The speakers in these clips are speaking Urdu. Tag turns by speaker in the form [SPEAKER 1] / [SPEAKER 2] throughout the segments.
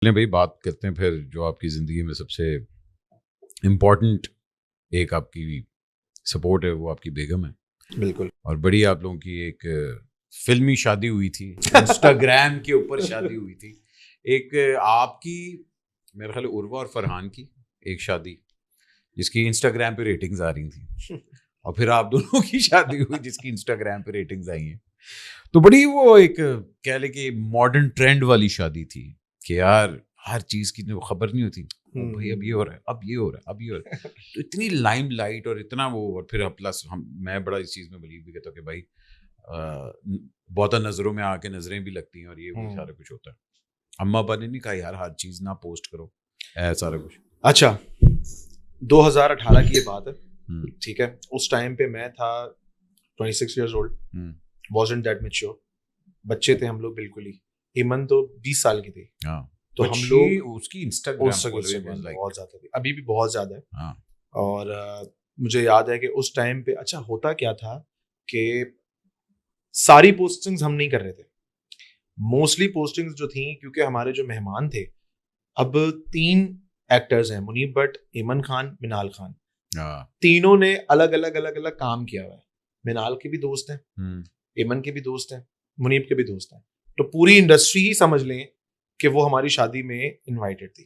[SPEAKER 1] چلیں بھائی بات کرتے ہیں پھر جو آپ کی زندگی میں سب سے امپورٹنٹ ایک آپ کی سپورٹ ہے وہ آپ کی بیگم ہے.
[SPEAKER 2] بالکل.
[SPEAKER 1] اور بڑی آپ لوگوں کی ایک فلمی شادی ہوئی تھی, انسٹاگرام کے اوپر شادی ہوئی تھی. ایک آپ کی میرا خیال عروہ اور فرحان کی ایک شادی جس کی انسٹاگرام پہ ریٹنگز آ رہی تھیں, اور پھر آپ دونوں کی شادی ہوئی جس کی انسٹاگرام پہ ریٹنگز آئی ہیں. تو بڑی وہ ایک کہہ لیں کہ ماڈرن ٹرینڈ والی شادی تھی کہ یار ہر چیز کی خبر نہیں ہوتی, بھائی اب یہ ہو رہا ہے, اب یہ ہو رہا ہے, اب یہ ہو رہا ہے. تو اتنی لائم لائٹ اور اتنا وہ, اور پھر پلس میں بڑا اس چیز میں بلیو بھی کرتا ہوں کہ بھائی بہت نظروں میں آ کے نظریں بھی لگتی ہیں اور یہ وہ سارا کچھ ہوتا ہے. اماں ابا نے نہیں کہا یار ہر چیز نہ پوسٹ کرو اے سارا کچھ.
[SPEAKER 2] اچھا 2018 کی یہ بات ہے, ٹھیک ہے. اس ٹائم پہ میں تھا 26 years old, wasn't that mature, بچے تھے ہم لوگ بالکل ہی. ایمن تو 20 سال کی تھی. تو ہم لوگ
[SPEAKER 1] اس کی انسٹاگرام
[SPEAKER 2] بہت زیادہ تھی, ابھی بھی بہت زیادہ ہے. اور مجھے یاد ہے کہ اس ٹائم پہ اچھا ہوتا کیا تھا کہ ساری پوسٹنگز ہم نہیں کر رہے تھے. موسٹلی پوسٹنگز جو تھیں, کیونکہ ہمارے جو مہمان تھے, اب 3 ایکٹرز ہیں, منیب بٹ, ایمن خان, منال خان. تینوں نے الگ الگ کام کیا ہوا ہے. منال کے بھی دوست ہیں, ایمن کے بھی دوست ہیں, منیب کے بھی دوست ہیں. تو پوری انڈسٹری ہی سمجھ لیں کہ وہ ہماری شادی میں انوائٹڈ تھی.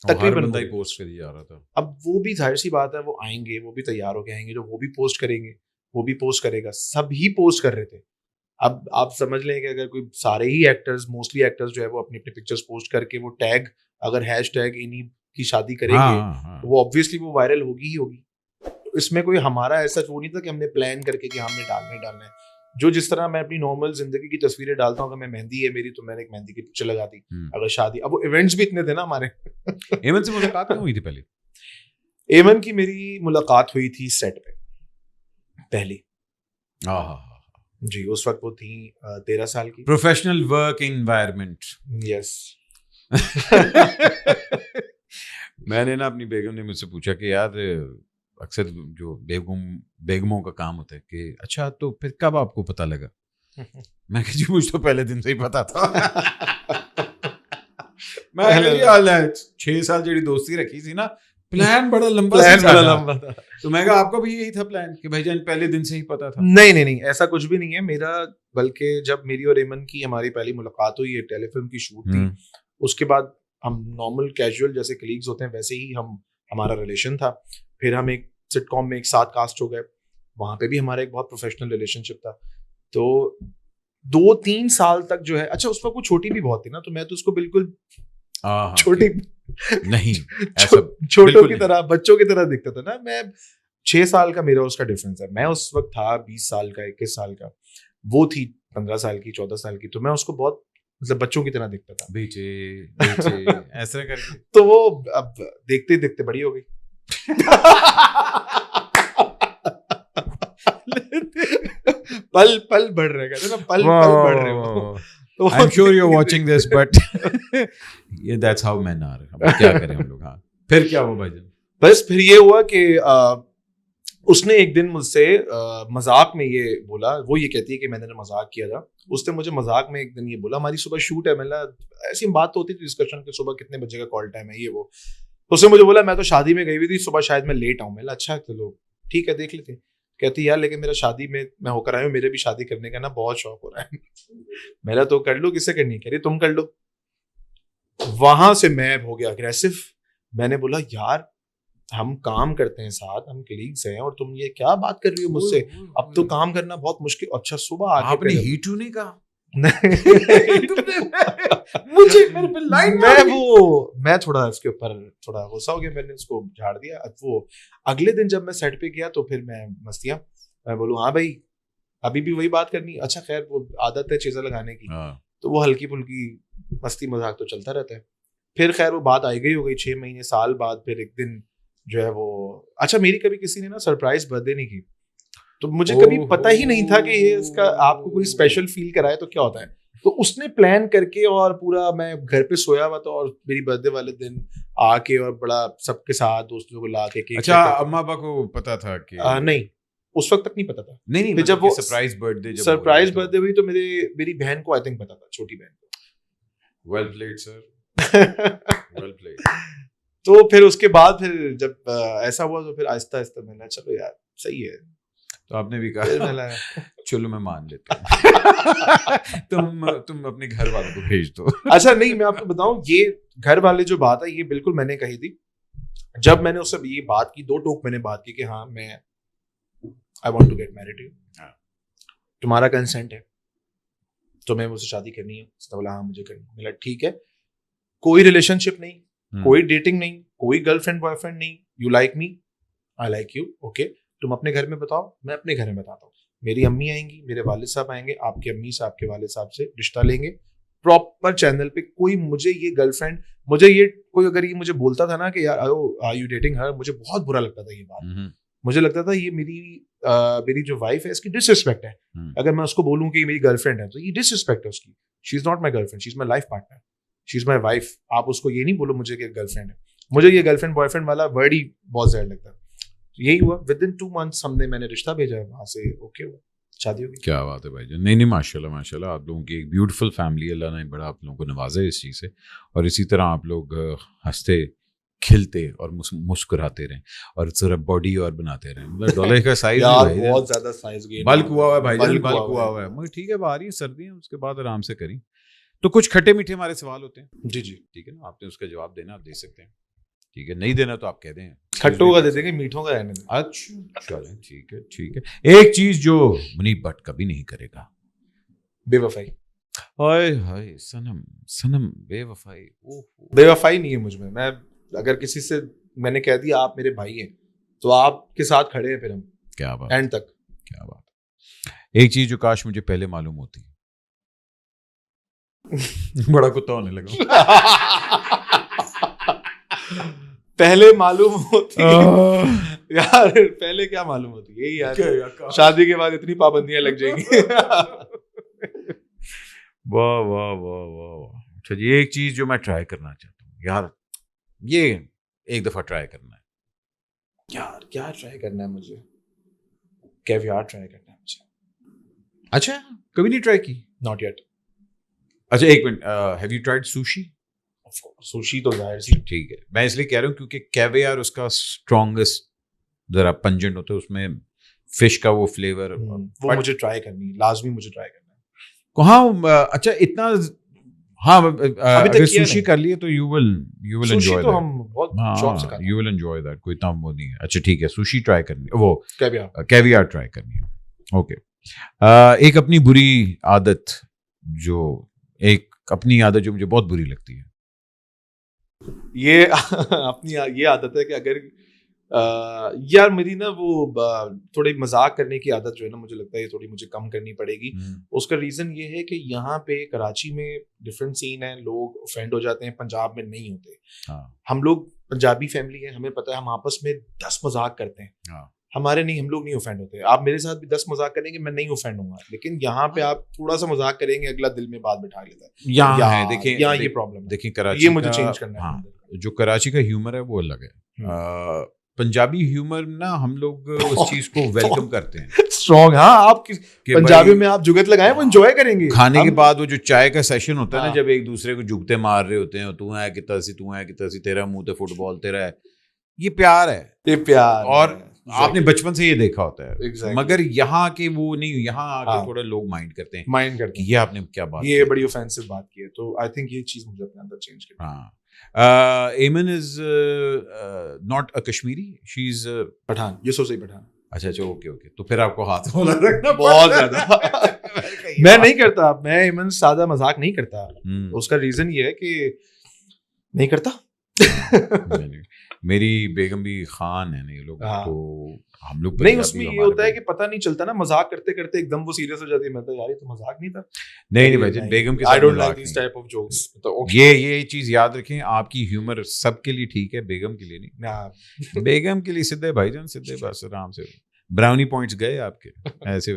[SPEAKER 2] تقریباً
[SPEAKER 1] پوسٹ کر جا رہا تھا.
[SPEAKER 2] اب وہ بھی ظاہر سی بات ہے, وہ آئیں گے, وہ بھی تیار ہو کے آئیں گے, جو وہ بھی پوسٹ کریں گے, وہ بھی پوسٹ کرے گا, سب ہی پوسٹ کر رہے تھے. اب آپ سمجھ لیں کہ اگر کوئی سارے ہی ایکٹرز, موسٹلی ایکٹرز جو ہے وہ اپنی اپنی پکچرز پوسٹ کر کے وہ ٹیگ, اگر ہیش ٹیگ انہی کی شادی کریں گے تو وہ obviously وہ وائرل ہوگی ہی ہوگی. اس میں کوئی ہمارا ایسا وہ نہیں تھا کہ ہم نے پلان کر کے کہ ہم نے ڈالنا ہے. جو جس طرح میں اپنی نارمل زندگی کی تصویریں ڈالتا ہوں, اگر میں مہندی ہے میری تو میں نے ایک مہندی کی پکچر لگا دی. اگر شادی, اب وہ ایونٹس بھی اتنے تھے نا ہمارے.
[SPEAKER 1] ایمن سے ملاقات نہیں ہوئی تھی پہلے؟
[SPEAKER 2] ایمن کی میری ملاقات ہوئی تھی سیٹ پہ پہلی. جی, اس وقت وہ تھی 13 سال کی.
[SPEAKER 1] Professional work environment.
[SPEAKER 2] یس.
[SPEAKER 1] میں نے نا اپنی بیگم نے مجھ سے پوچھا کہ یار اکثر جو بیگموں کا کام ہوتا ہے کہ اچھا تو پھر کب آپ کو پتہ لگا؟ میں کہ جی مجھ تو پہلے دن سے ہی پتا تھا. میں 6 سال جڑی دوستی رکھی تھی نا, پلان بڑا لمبا تھا. تو میں کہا آپ کا بھی یہی تھا پلان کہ بھائی جان پہلے دن سے ہی پتا تھا؟
[SPEAKER 2] نہیں, ایسا کچھ بھی نہیں ہے میرا. بلکہ جب میری اور ایمن کی ہماری پہلی ملاقات ہوئی, ٹیلی فلم کی شوٹ تھی, اس کے بعد ہم نارمل کیجول جیسے کلیگز ہوتے ہیں ویسے ہی ہمارا ریلیشن تھا. پھر ہم ایک سٹ کام میں ایک ساتھ کاسٹ ہو گئے, وہاں پہ بھی ہمارا ایک بہت پروفیشنل ریلیشن شپ تھا. تو 2-3 سال تک جو ہے, اچھا اس وقت وہ چھوٹی بھی بہت تھی نا, تو میں تو اس کو بالکل چھوٹی نہیں, چھوٹوں کی طرح, بچوں کی طرح دکھتا تھا نا. میں 6 سال کا میرا اس کا ڈفرینس ہے. میں اس وقت تھا 20 سال کا, 21 سال کا, وہ تھی 15 سال کی, 14 سال کی. تو میں اس کو بہت مطلب بچوں کی طرح دکھتا تھا,
[SPEAKER 1] ایسا کر کے.
[SPEAKER 2] تو وہ اب دیکھتے دیکھتے بڑی ہو گئی. پل پل بڑھ رہے گا نا, پل پل بڑھ رہے ہو.
[SPEAKER 1] I'm sure you're watching this, but yeah, that's how men are. اب کیا کریں ہم لوگ. ہاں پھر کیا ہوا بھائی جان؟
[SPEAKER 2] بس پھر یہ ہوا کہ اس نے ایک دن مجھ سے مذاق میں یہ بولا, وہ یہ کہتی ہے کہ میں نے مذاق کیا تھا. اس نے مجھے مذاق میں ایک دن یہ بولا, ہماری صبح شوٹ ہے, میں ایسی بات تو ہوتی تھی ڈسکشن کہ صبح کتنے بجے کا کال ٹائم ہے یہ وہ. اس نے مجھے بولا میں تو شادی میں گئی ہوئی تھی, صبح شاید میں لیٹ آؤں. میں اچھا چلو ٹھیک ہے دیکھ لیتے. کہتی یار لیکن میرا شادی میں ہو کر آئی ہوں, میرے بھی شادی کرنے کا نا بہت شوق ہو رہا ہے. میرا تو کر لو, کس سے کرنی, کہہ رہی تم کر لو. وہاں سے میں ہو گیا اگریسو. میں نے بولا یار ہم کام کرتے ہیں ساتھ, ہم کلیگز ہیں, اور تم یہ کیا بات کر رہی ہو مجھ سے, اب تو کام کرنا بہت مشکل. اچھا صبح
[SPEAKER 1] آپ نے ہی ٹو نہیں کہا؟
[SPEAKER 2] میں تھوڑا اس کے اوپر تھوڑا غصہ ہو گیا, میں نے اس کو جھاڑ دیا. وہ اگلے دن جب میں سیٹ پہ گیا تو پھر میں مستیاں, میں بولوں ہاں بھائی ابھی بھی وہی بات کرنی. اچھا خیر وہ عادت ہے چیزیں لگانے کی, تو وہ ہلکی پھلکی مستی مذاق تو چلتا رہتا ہے. پھر خیر وہ بات آئی گئی ہو گئی. 6 مہینے سال بعد پھر ایک دن جو ہے وہ, اچھا میری کبھی کسی نے نا سرپرائز برتھ ڈے نہیں کی, تو مجھے کبھی پتہ ہی نہیں تھا کہ یہ اس کا آپ کو کوئی اسپیشل فیل کرائے تو کیا ہوتا ہے. تو اس نے پلان کر کے, اور پورا میں گھر پہ سویا ہوا تھا, اور میری برتھ ڈے والے دن آ کے اور بڑا سب کے ساتھ دوستوں کو لا کے.
[SPEAKER 1] اچھا اماں ابا کو پتا تھا کہ
[SPEAKER 2] نہیں, اس وقت تک نہیں پتا تھا.
[SPEAKER 1] نہیں
[SPEAKER 2] جب وہ
[SPEAKER 1] سرپرائز برتھ ڈے
[SPEAKER 2] ہوئی تو میری بہن کو آئی تھنک پتا تھا, چھوٹی بہن کو.
[SPEAKER 1] ویل پلیڈ سر. well played.
[SPEAKER 2] تو پھر اس کے بعد پھر جب ایسا ہوا تو پھر آہستہ آہستہ میں نے چلو یار صحیح ہے.
[SPEAKER 1] تو آپ نے بھی کہا چلو میں مان لیتا ہوں, تم اپنے گھر والوں کو بھیج دو.
[SPEAKER 2] اچھا نہیں, میں آپ کو بتاؤں, یہ گھر والے جو بات ہے یہ بالکل میں نے کہی تھی جب میں نے اس سے یہ بات کی, 2 ٹوک میں نے بات کی کہ ہاں میں I want to get married to you, تمہارا کنسنٹ ہے تو میں مجھ سے شادی کرنی ہے. اس نے بولا ہاں مجھے کرنی ہے. میں ٹھیک ہے, کوئی ریلیشن شپ نہیں, کوئی ڈیٹنگ نہیں, کوئی گرل فرینڈ بوائے فرینڈ نہیں, you like me, I like you, okay. تم اپنے گھر میں بتاؤ, میں اپنے گھر میں بتاتا ہوں. میری امی آئیں گی, میرے والد صاحب آئیں گے, آپ کی امی سے آپ کے والد صاحب سے رشتہ لیں گے پراپر چینل پہ. کوئی مجھے یہ گرل فرینڈ, مجھے یہ کوئی اگر یہ مجھے بولتا تھا نا کہ یار آر یو ڈیٹنگ ہر, مجھے بہت برا لگتا تھا یہ بات. مجھے لگتا تھا یہ میری جو وائف ہے اس کی ڈس رسپیکٹ ہے. اگر میں اس کو بولوں کہ یہ میری گرل فرینڈ ہے تو یہ ڈس رسپیکٹ ہے اس کی. She is not my girl friend, she is my life partner, she is my wife. آپ اس کو یہ نہیں بولو مجھے کہ گرل فرینڈ ہے. مجھے یہ گرل فرینڈ بوائے فرینڈ والا ورڈ ہی بہت زیادہ لگتا ہے. یہی ہوا, ود ان 2 months میں نے رشتہ بھیجا, وہاں سے اوکے ہوا, شادی ہو گئی. کیا
[SPEAKER 1] بات ہے بھائی جان. نہیں ماشاء اللہ ماشاء اللہ, آپ لوگوں کی ایک بیوٹیفل فیملی, اللہ نے بڑا آپ لوگوں کو نوازا ہے اس چیز سے, اور اسی طرح آپ لوگ ہنستے کھلتے اور مسکراتے رہیں اور ذرا باڈی اور بناتے رہیں. مطلب ڈالر کا سائز
[SPEAKER 2] بہت زیادہ سائز گین
[SPEAKER 1] بلک ہوا ہے بھائی جان, بلک ہوا ہوا ہے. مگر ٹھیک ہے, آ رہی ہے سردیاں, اس کے بعد آرام سے کریں. تو کچھ کھٹے میٹھے ہمارے سوال ہوتے ہیں.
[SPEAKER 2] جی جی
[SPEAKER 1] ٹھیک ہے نا, آپ نے اس کا جواب دینا, آپ دے سکتے ہیں. ٹھیک ہے, نہیں دینا تو آپ کہہ دیں,
[SPEAKER 2] کھٹوں کا دے دیں گے, میٹھوں کا رہنے دیں.
[SPEAKER 1] اچھا چلیں ٹھیک ہے ٹھیک ہے. ایک چیز جو منیب بٹ کبھی نہیں کرے گا,
[SPEAKER 2] بے وفائی.
[SPEAKER 1] ہائے ہائے سنم سنم, بے وفائی.
[SPEAKER 2] بے وفائی نہیں ہے مجھ میں. میں اگر کسی سے میں نے کہہ دیا آپ میرے بھائی ہیں تو آپ کے ساتھ کھڑے ہیں پھر ہم.
[SPEAKER 1] کیا بات,
[SPEAKER 2] اینڈ تک.
[SPEAKER 1] کیا بات. ایک چیز جو کاش مجھے پہلے معلوم ہوتی. بڑا کتا ہونے لگا.
[SPEAKER 2] پہلے معلوم ہوتی یار, پہلے کیا معلوم ہوتی, یہی یار شادی کے بعد اتنی پابندیاں لگ جائیں گی.
[SPEAKER 1] واہ واہ واہ واہ. اچھا جی, ایک چیز جو میں ٹرائی کرنا چاہتا ہوں یار, یہ ایک دفعہ ٹرائی کرنا ہے.
[SPEAKER 2] یار کیا ٹرائی کرنا ہے مجھے؟ کیویار ٹرائی کرنا ہے مجھے.
[SPEAKER 1] اچھا, کبھی نہیں ٹرائی کی؟
[SPEAKER 2] Not yet.
[SPEAKER 1] اچھا ایک minute, have you tried sushi?
[SPEAKER 2] Sushi تو ظاہر سی.
[SPEAKER 1] ٹھیک ہے, میں اس لیے کہہ رہا ہوں کیونکہ کیویار اس کا اسٹرانگسٹ ذرا پنجنٹ ہوتا ہے, اس میں فش کا وہ فلیور.
[SPEAKER 2] وہ مجھے ٹرائی کرنی ہے, لازمی مجھے ٹرائی کرنا ہے.
[SPEAKER 1] کہاں؟ اچھا اتنا, ہاں اگر سوشی کر لیے تو یو ول انجوائے
[SPEAKER 2] تو ہم بہت شوق سے کرتے ہیں.
[SPEAKER 1] یو ول انجوائے دیٹ, کوئی اتنا وہ نہیں ہے. اچھا ٹھیک ہے, سوشی ٹرائی کرنی ہے, وہ
[SPEAKER 2] کیویار
[SPEAKER 1] ٹرائی کرنی ہے. اوکے. ایک اپنی بری عادت, جو ایک اپنی عادت جو مجھے بہت بری لگتی ہے.
[SPEAKER 2] یہ اپنی یہ عادت ہے کہ اگر یار میری نا وہ تھوڑی مذاق کرنے کی عادت جو ہے نا, مجھے لگتا ہے یہ تھوڑی مجھے کم کرنی پڑے گی. اس کا ریزن یہ ہے کہ یہاں پہ کراچی میں ڈفرینٹ سین ہے, لوگ اوفینڈ ہو جاتے ہیں, پنجاب میں نہیں ہوتے. ہم لوگ پنجابی فیملی ہے, ہمیں پتہ ہے ہم آپس میں 10 مذاق کرتے ہیں, ہمارے نہیں, ہم لوگ نہیں اوفینڈ ہوتے. آپ میرے ساتھ بھی 10 مذاق کریں گے, میں نہیں اوفینڈ ہوں گا. لیکن یہاں پہ آپ تھوڑا سا مذاق کریں گے, اگلا دل میں بات بٹھا لیتا ہے.
[SPEAKER 1] یہاں دیکھیں,
[SPEAKER 2] یہاں یہ پرابلم ہے.
[SPEAKER 1] دیکھیں کراچی,
[SPEAKER 2] یہ مجھے چینج کرنا ہے.
[SPEAKER 1] جو کراچی کا ہیومر ہے وہ الگ ہے. پنجابی ہیومر نا ہم لوگ اس چیز کو ویلکم کرتے ہیں.
[SPEAKER 2] اسٹرانگ. ہاں, آپ پنجابی میں آپ جگت لگائیں, وہ انجوائے کریں گے.
[SPEAKER 1] کھانے کے بعد وہ جو چائے کا سیشن ہوتا ہے نا, جب ایک دوسرے کو جگتے مار رہے ہوتے ہیں, تو ہے کتنا سی, تو ہے کتنا سی, تیرا منہ تے فٹ بال تیرا ہے, یہ پیار ہے.
[SPEAKER 2] یہ پیار,
[SPEAKER 1] اور آپ نے بچپن سے یہ دیکھا ہوتا ہے. مگر یہاں کے وہ نہیں, یہاں آ کے تھوڑا لوگ مائنڈ کرتے ہیں. یہ آپ نے کیا بات,
[SPEAKER 2] یہ بڑی اوفینسو بات کی ہے. تو آئی تھنک یہ چیز مجھے اپنے اندر چینج کرنی ہے.
[SPEAKER 1] ہاں. Aiman is not a Kashmiri, she is
[SPEAKER 2] Pathan. یہ سو صحیح پٹھان.
[SPEAKER 1] اچھا اچھا, اوکے اوکے. تو پھر آپ کو ہاتھ ہونا رکھنا
[SPEAKER 2] بہت زیادہ. میں نہیں کرتا, میں ایمن سادہ مذاق نہیں کرتا. اس کا ریزن یہ ہے کہ نہیں کرتا.
[SPEAKER 1] میری بیگم بھی خان ہے, نہیں لوگ تو ہم لوگ
[SPEAKER 2] نہیں, اس میں یہ ہوتا ہے کہ پتہ نہیں چلتا نا, مذاق کرتے کرتے ایک دم وہ سیریس ہو جاتی ہے. میں تو یار یہ تو مذاق نہیں تھا.
[SPEAKER 1] نہیں بھائی, بیگم کے ساتھ یہ چیز یاد رکھیں, آپ کی ہیومر سب کے لیے ٹھیک ہے, بیگم کے لیے نہیں. بیگم کے لیے سیدھے بھائی جان, سیدھے بس آرام سے. براؤنی پوائنٹس گئے آپ کے ایسے.